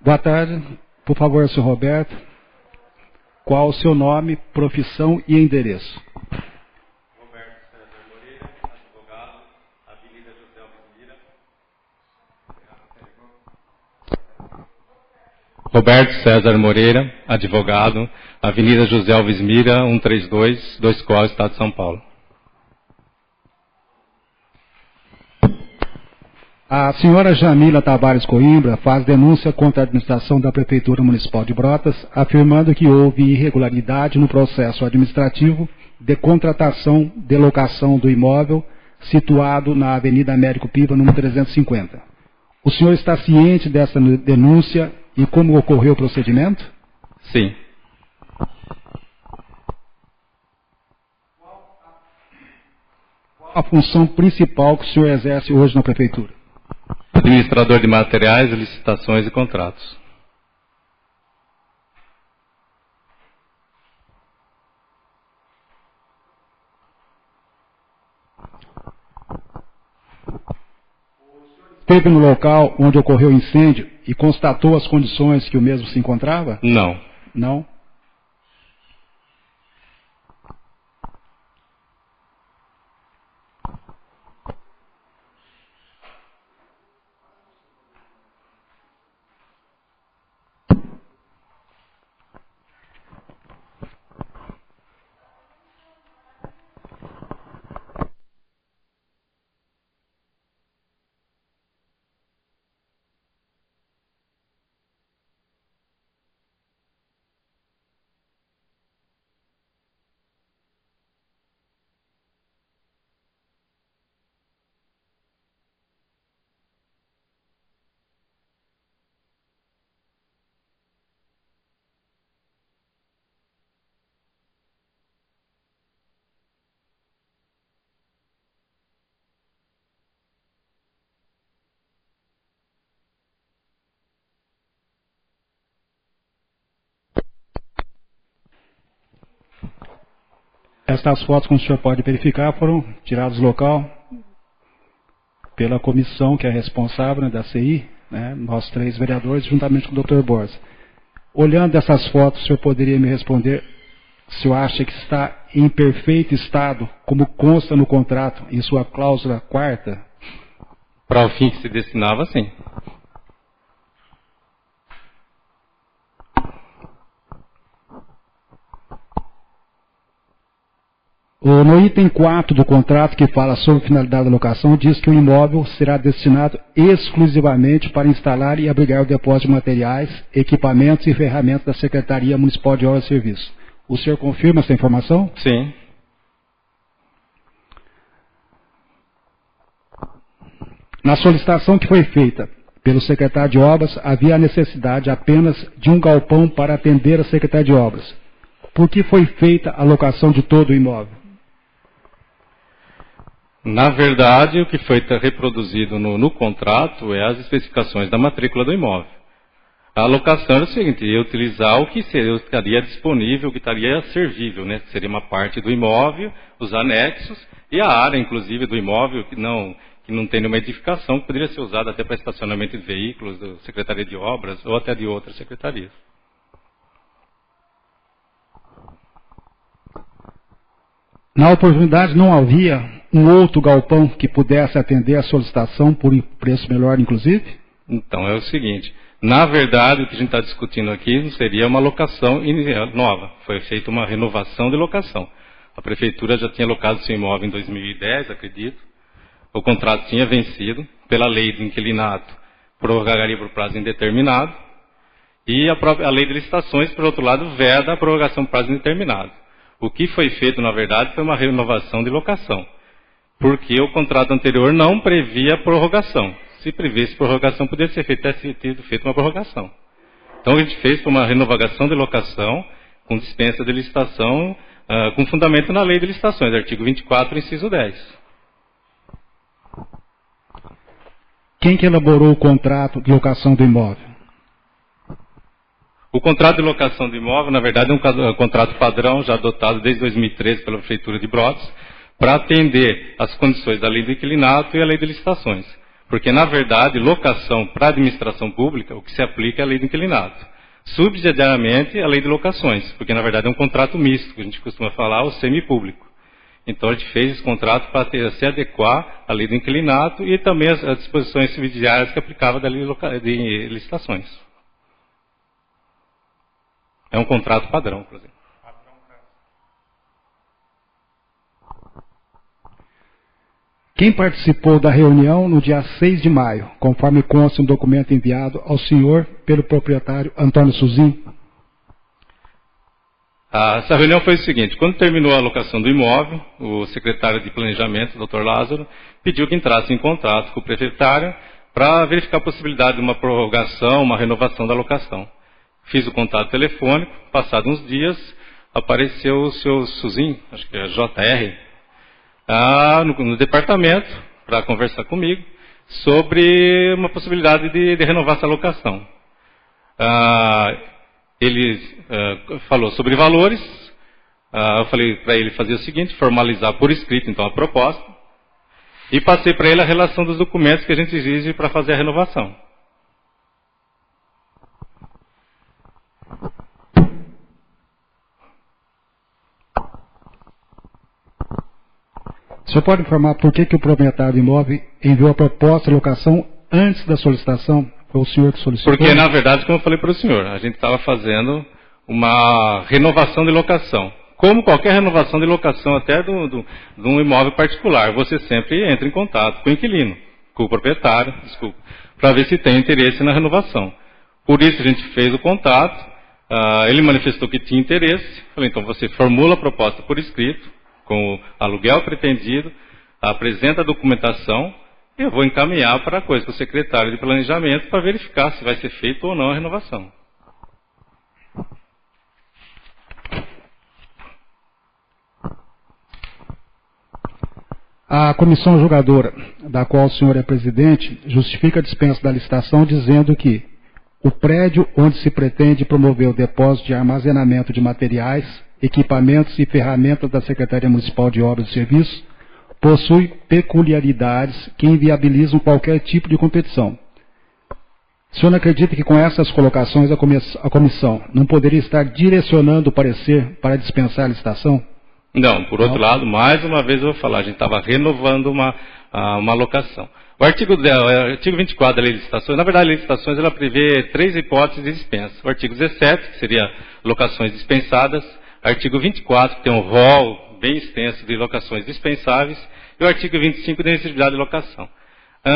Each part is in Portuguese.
Boa tarde. Por favor, senhor Roberto, qual o seu nome, profissão e endereço? Roberto César Moreira, advogado, Avenida José Alves Mira. Roberto César Moreira, advogado, Avenida José Alves Mira, 132, 2 Cor, Estado de São Paulo. A senhora Jamila Tavares Coimbra faz denúncia contra a administração da Prefeitura Municipal de Brotas, afirmando que houve irregularidade no processo administrativo de contratação de locação do imóvel situado na Avenida Américo Piva, número 350. O senhor está ciente dessa denúncia e como ocorreu o procedimento? Sim. Qual a função principal que o senhor exerce hoje na Prefeitura? Administrador de materiais, licitações e contratos. Esteve no local onde ocorreu o incêndio e constatou as condições que o mesmo se encontrava? Não. Não? Estas fotos, como o senhor pode verificar, foram tiradas do local pela comissão que é responsável, né, da CI, né, nós 3 vereadores, juntamente com o Dr. Borges. Olhando essas fotos, o senhor poderia me responder se o senhor acha que está em perfeito estado, como consta no contrato, em sua cláusula 4ª? Para o fim que se destinava, sim. No item 4 do contrato, que fala sobre finalidade da locação, diz que o imóvel será destinado exclusivamente para instalar e abrigar o depósito de materiais, equipamentos e ferramentas da Secretaria Municipal de Obras e Serviços. O senhor confirma essa informação? Sim. Na solicitação que foi feita pelo secretário de Obras, havia a necessidade apenas de um galpão para atender a Secretaria de Obras. Por que foi feita a locação de todo o imóvel? Na verdade, o que foi reproduzido no contrato é as especificações da matrícula do imóvel. A alocação era o seguinte, ia utilizar o que estaria disponível, o que estaria servível, né? Seria uma parte do imóvel, os anexos e a área, inclusive, do imóvel que não tem nenhuma edificação, que poderia ser usada até para estacionamento de veículos, da Secretaria de Obras ou até de outras secretarias. Na oportunidade, não havia um outro galpão que pudesse atender a solicitação por preço melhor, inclusive? Então, é o seguinte, na verdade, o que a gente está discutindo aqui não seria uma locação nova, foi feita uma renovação de locação. A Prefeitura já tinha locado seu imóvel em 2010, acredito, o contrato tinha vencido, pela lei de inquilinato, prorrogaria por prazo indeterminado, e a lei de licitações, por outro lado, veda a prorrogação por prazo indeterminado. O que foi feito, na verdade, foi uma renovação de locação, porque o contrato anterior não previa prorrogação. Se previsse prorrogação, poderia ser sido feita uma prorrogação. Então, a gente fez uma renovação de locação, com dispensa de licitação, com fundamento na lei de licitações, artigo 24, inciso 10. Quem que elaborou o contrato de locação do imóvel? O contrato de locação do imóvel, na verdade, é um contrato padrão, já adotado desde 2013 pela Prefeitura de Brotas, para atender às condições da lei do inquilinato e a lei de licitações. Porque, na verdade, locação para administração pública, o que se aplica é a lei do inquilinato. Subsidiariamente, a lei de locações, porque, na verdade, é um contrato misto, que a gente costuma falar, o semipúblico. Então, a gente fez esse contrato para se adequar à lei do inquilinato e também às disposições subsidiárias que aplicava da lei de licitações. É um contrato padrão, por exemplo. Quem participou da reunião no dia 6 de maio, conforme consta um documento enviado ao senhor pelo proprietário Antônio Suzin? Essa reunião foi o seguinte: quando terminou a alocação do imóvel, o secretário de Planejamento, Dr. Lázaro, pediu que entrasse em contato com o proprietário para verificar a possibilidade de uma prorrogação, uma renovação da locação. Fiz o contato telefônico, passados uns dias, apareceu o senhor Suzin, acho que é JR, no departamento, para conversar comigo, sobre uma possibilidade de renovar essa locação. Ele falou sobre valores, eu falei para ele fazer o seguinte: formalizar por escrito, então, a proposta, e passei para ele a relação dos documentos que a gente exige para fazer a renovação. O senhor pode informar por que o proprietário do imóvel enviou a proposta de locação antes da solicitação? Foi o senhor que solicitou? Porque, na verdade, como eu falei para o senhor, a gente estava fazendo uma renovação de locação. Como qualquer renovação de locação, até de um imóvel particular, você sempre entra em contato com o inquilino, com o proprietário, para ver se tem interesse na renovação. Por isso a gente fez o contato, ele manifestou que tinha interesse, falei, então você formula a proposta por escrito, com o aluguel pretendido, apresenta a documentação, e eu vou encaminhar para a coisa com o secretário de Planejamento para verificar se vai ser feita ou não a renovação. A comissão julgadora, da qual o senhor é presidente, justifica a dispensa da licitação dizendo que o prédio onde se pretende promover o depósito de armazenamento de materiais, equipamentos e ferramentas da Secretaria Municipal de Obras e Serviços possui peculiaridades que inviabilizam qualquer tipo de competição. O senhor não acredita que com essas colocações a comissão não poderia estar direcionando o parecer para dispensar a licitação? Não, por outro lado, mais uma vez eu vou falar, a gente estava renovando uma locação. O artigo 24 da Lei de Licitações, na verdade a Lei de Licitações ela prevê 3 hipóteses de dispensa. O artigo 17, que seria locações dispensadas, artigo 24, que tem um rol bem extenso de locações dispensáveis, e o artigo 25 da exigibilidade de locação.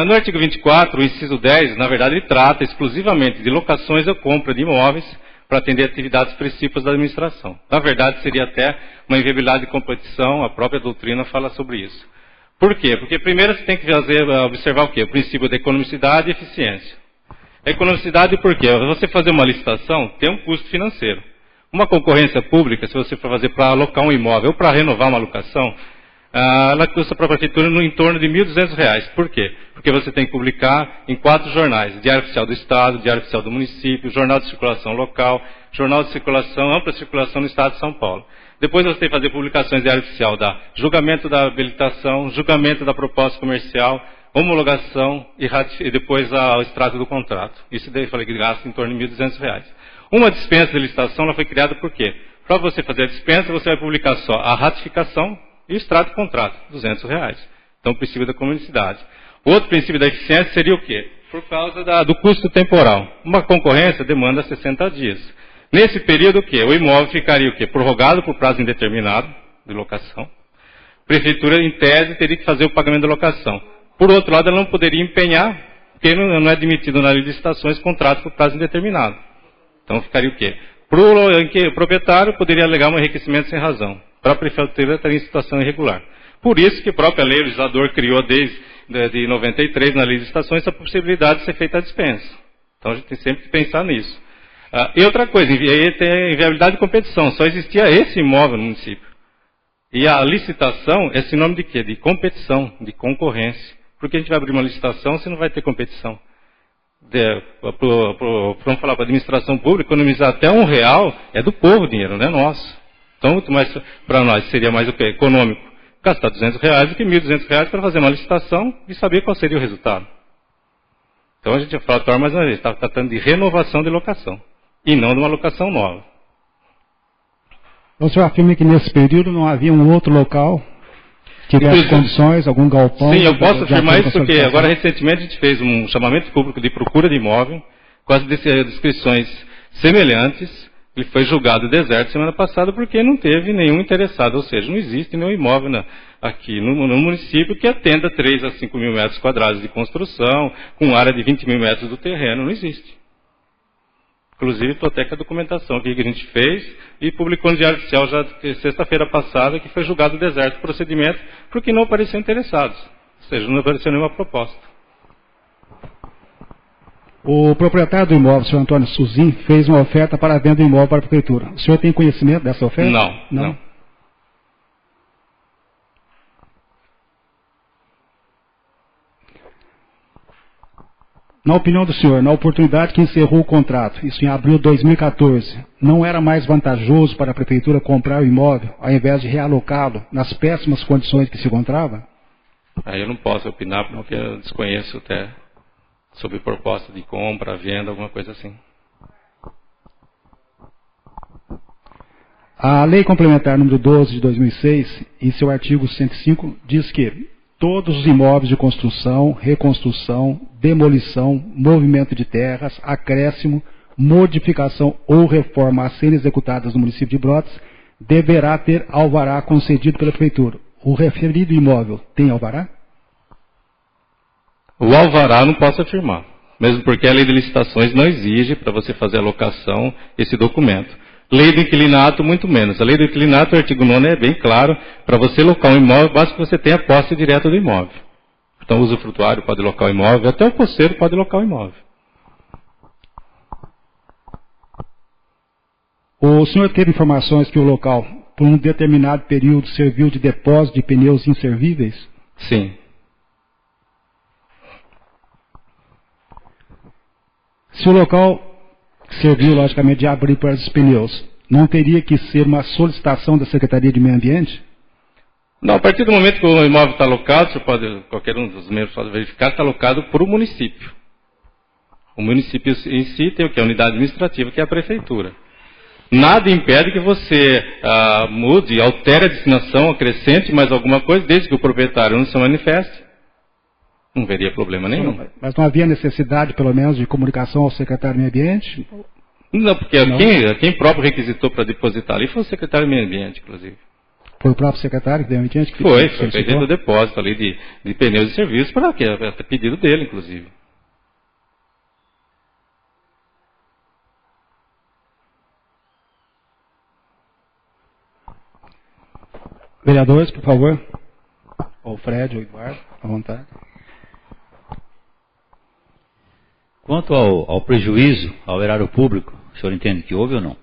No artigo 24, o inciso 10, na verdade, ele trata exclusivamente de locações ou compra de imóveis para atender atividades principais da administração. Na verdade, seria até uma inviabilidade de competição, a própria doutrina fala sobre isso. Por quê? Porque primeiro você tem que observar o quê? O princípio da economicidade e eficiência. A economicidade por quê? Você fazer uma licitação tem um custo financeiro. Uma concorrência pública, se você for fazer para alocar um imóvel ou para renovar uma locação, ela custa para a prefeitura em torno de R$ 1.200. Por quê? Porque você tem que publicar em 4 jornais: Diário Oficial do Estado, Diário Oficial do Município, Jornal de Circulação Local, Jornal de Circulação, Ampla Circulação no Estado de São Paulo. Depois você tem que fazer publicações em Diário Oficial da julgamento da habilitação, julgamento da proposta comercial, homologação e depois o extrato do contrato. Isso daí eu falei que gasta em torno de R$ 1.200. Uma dispensa de licitação ela foi criada por quê? Para você fazer a dispensa, você vai publicar só a ratificação e o extrato do contrato, R$ 200. Então, o princípio da comunicidade. O outro princípio da eficiência seria o quê? Por causa do custo temporal. Uma concorrência demanda 60 dias. Nesse período, o quê? O imóvel ficaria o quê? Prorrogado por prazo indeterminado de locação. A prefeitura, em tese, teria que fazer o pagamento da locação. Por outro lado, ela não poderia empenhar, porque não é admitido na lei de licitações contrato por prazo indeterminado. Então, ficaria o quê? O proprietário poderia alegar um enriquecimento sem razão. Para a prefeitura, estaria em situação irregular. Por isso que a própria lei, o legislador criou desde 93, na lei de licitações, essa possibilidade de ser feita a dispensa. Então, a gente tem sempre que pensar nisso. E outra coisa, tem a inviabilidade de competição. Só existia esse imóvel no município. E a licitação é sinônimo de quê? De competição, de concorrência. Por que a gente vai abrir uma licitação se não vai ter competição? Vamos falar para a administração pública, economizar até R$1 é do povo o dinheiro, não é nosso. Então, muito mais para nós seria mais o quê? Econômico. Gastar R$200 do que R$1.200 para fazer uma licitação e saber qual seria o resultado. Então a gente fala, mais uma vez, está tratando de renovação de locação, e não de uma locação nova. Então o senhor afirma que nesse período não havia um outro local que tivesse condições, algum galpão? Sim, eu posso afirmar isso porque agora recentemente a gente fez um chamamento público de procura de imóvel, com as descrições semelhantes. Ele foi julgado deserto semana passada porque não teve nenhum interessado, ou seja, não existe nenhum imóvel aqui no município que atenda 3 a 5 mil metros quadrados de construção, com área de 20 mil metros do terreno, não existe. Inclusive, estou até com a documentação aqui que a gente fez e publicou no Diário Oficial já sexta-feira passada que foi julgado deserto o procedimento porque não apareceram interessados, ou seja, não apareceu nenhuma proposta. O proprietário do imóvel, o senhor Antônio Suzin, fez uma oferta para a venda do imóvel para a prefeitura. O senhor tem conhecimento dessa oferta? Não. Na opinião do senhor, na oportunidade que encerrou o contrato, isso em abril de 2014, não era mais vantajoso para a prefeitura comprar o imóvel, ao invés de realocá-lo nas péssimas condições que se encontrava? Aí eu não posso opinar porque eu desconheço até sobre proposta de compra, venda, alguma coisa assim. A Lei Complementar número 12 de 2006, em seu artigo 105, diz que todos os imóveis de construção, reconstrução, demolição, movimento de terras, acréscimo, modificação ou reforma a serem executadas no município de Brotas, deverá ter alvará concedido pela prefeitura. O referido imóvel tem alvará? O alvará não posso afirmar, mesmo porque a lei de licitações não exige para você fazer a locação esse documento. Lei do inquilinato, muito menos. A lei do inquilinato, o artigo 9 é bem claro, para você locar um imóvel, basta que você tenha posse direta do imóvel. Então o usufrutuário pode locar o imóvel, até o posseiro pode locar o imóvel. O senhor teve informações que o local, por um determinado período, serviu de depósito de pneus inservíveis? Sim. Se o local serviu, logicamente, de abrigo para esses pneus, não teria que ser uma solicitação da Secretaria de Meio Ambiente? Não, a partir do momento que o imóvel está alocado, qualquer um dos membros pode verificar, está alocado por um município. O município em si tem o que? A unidade administrativa, que é a prefeitura. Nada impede que você mude, altere a destinação, acrescente mais alguma coisa, desde que o proprietário não se manifeste. Não veria problema nenhum. Mas não havia necessidade, pelo menos, de comunicação ao secretário do Meio Ambiente? Não, porque quem próprio requisitou para depositar ali foi o secretário do Meio Ambiente, inclusive. Foi o próprio secretário do Meio Ambiente que foi feito o depósito ali de pneus e serviços, para quê? Até pedido dele, inclusive. Vereadores, por favor. Ou o Fred, ou o Eduardo, à vontade. Quanto ao prejuízo ao erário público, o senhor entende que houve ou não?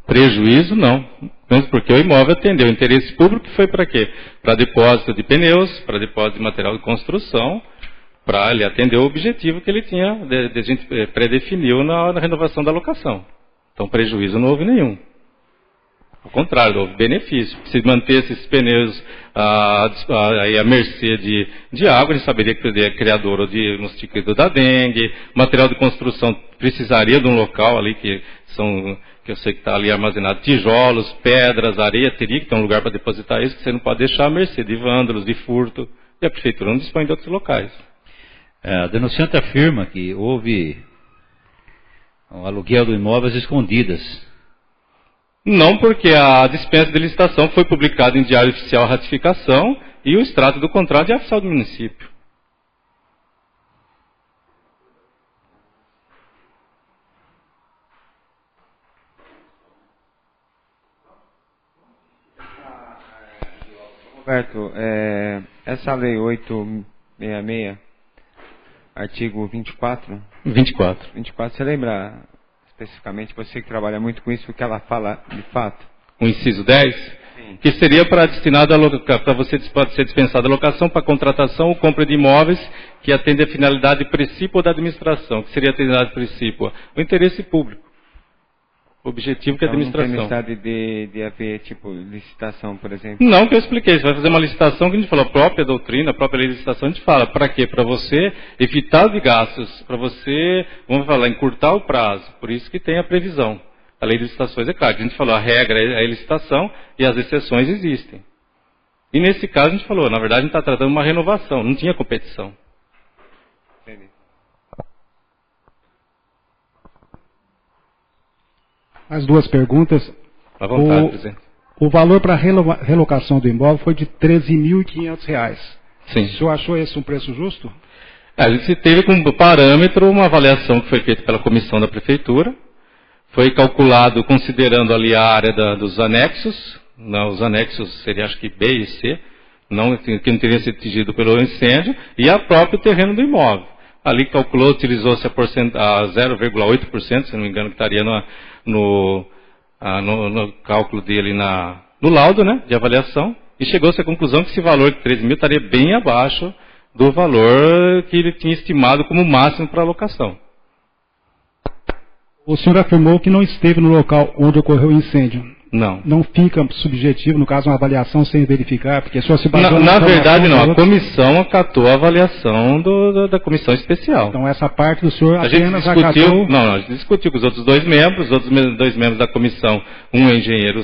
Prejuízo não, mesmo porque o imóvel atendeu o interesse público, que foi para quê? Para depósito de pneus, para depósito de material de construção, para ele atender o objetivo que ele tinha, a gente predefiniu na renovação da locação. Então prejuízo não houve nenhum. Ao contrário, houve benefício. Se mantesse esses pneus à mercê de água, a gente saberia que é criador de mosquito da dengue. Material de construção precisaria de um local ali que eu sei que está ali armazenado tijolos, pedras, areia, teria que ter um lugar para depositar isso, que você não pode deixar à mercê de vândalos, de furto. E a prefeitura não dispõe de outros locais. A denunciante afirma que houve um aluguel do imóvel às escondidas. Não, porque a dispensa de licitação foi publicada em Diário Oficial a ratificação e o extrato do contrato é oficial do município. Roberto, essa lei 866, artigo 24. 24. 24, você lembra especificamente, você que trabalha muito com isso, o que ela fala de fato? O inciso 10? Sim. Que seria destinado para você pode ser dispensada a locação para contratação ou compra de imóveis que atende a finalidade principal da administração. Que seria a finalidade principal? O interesse público. Objetivo que a Então, administração. não tem necessidade de haver, tipo, licitação, por exemplo? Não, que eu expliquei. Você vai fazer uma licitação que a gente falou, a própria doutrina, a própria lei de licitação, a gente fala. Para quê? Para você evitar de gastos, para você, vamos falar, encurtar o prazo. Por isso que tem a previsão. A lei de licitações é claro. A gente falou, a regra é a licitação e as exceções existem. E nesse caso a gente falou, na verdade a gente está tratando uma renovação, não tinha competição. Entendi. As duas perguntas. À vontade, presidente. O valor para a relocação do imóvel foi de R$ 13.500. Sim. O senhor achou esse um preço justo? A gente teve como parâmetro uma avaliação que foi feita pela comissão da prefeitura. Foi calculado considerando ali a área dos anexos. Não, os anexos seriam acho que B e C, que não teria sido atingido pelo incêndio, e a próprio terreno do imóvel. Ali calculou, utilizou-se a 0,8%, se não me engano, que estaria no cálculo dele no laudo, né, de avaliação, e chegou-se à conclusão que esse valor de 13 mil estaria bem abaixo do valor que ele tinha estimado como máximo para alocação. O senhor afirmou que não esteve no local onde ocorreu o incêndio. Não. Não fica subjetivo, no caso, uma avaliação sem verificar, porque só se baseou na verdade, não. A comissão acatou a avaliação da comissão especial. Então, essa parte do senhor apenas discutiu, acatou... Não, a gente discutiu com os outros dois membros, da comissão, um é engenheiro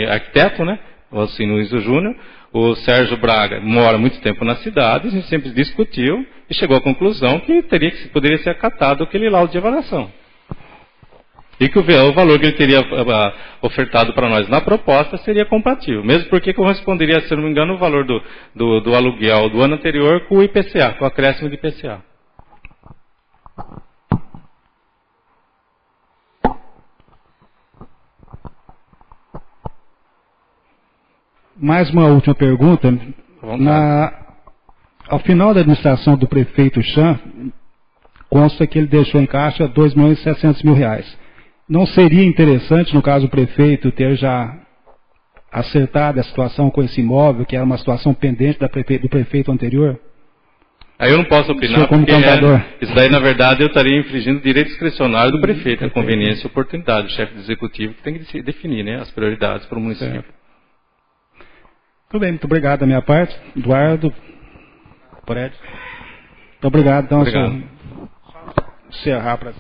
arquiteto, né? O Alcino Luiz Júnior. O Sérgio Braga mora muito tempo na cidade, a gente sempre discutiu e chegou à conclusão que poderia ser acatado aquele laudo de avaliação. E que o valor que ele teria ofertado para nós na proposta seria compatível. Mesmo porque corresponderia, se não me engano, o valor do aluguel do ano anterior com o IPCA, com o acréscimo de IPCA. Mais uma última pergunta. Ao final da administração do prefeito Chan, consta que ele deixou em caixa R$ 2.700.000. Não seria interessante, no caso, o prefeito ter já acertado a situação com esse imóvel, que era uma situação pendente do prefeito anterior? Aí eu não posso opinar, como porque contador. Isso daí, na verdade, eu estaria infringindo o direito discricionário do prefeito, a conveniência e oportunidade. O chefe do executivo que tem que definir, né, as prioridades para o município. Certo. Tudo bem, muito obrigado da minha parte. Eduardo, Prédio. Muito obrigado. Então, obrigado. Encerrar para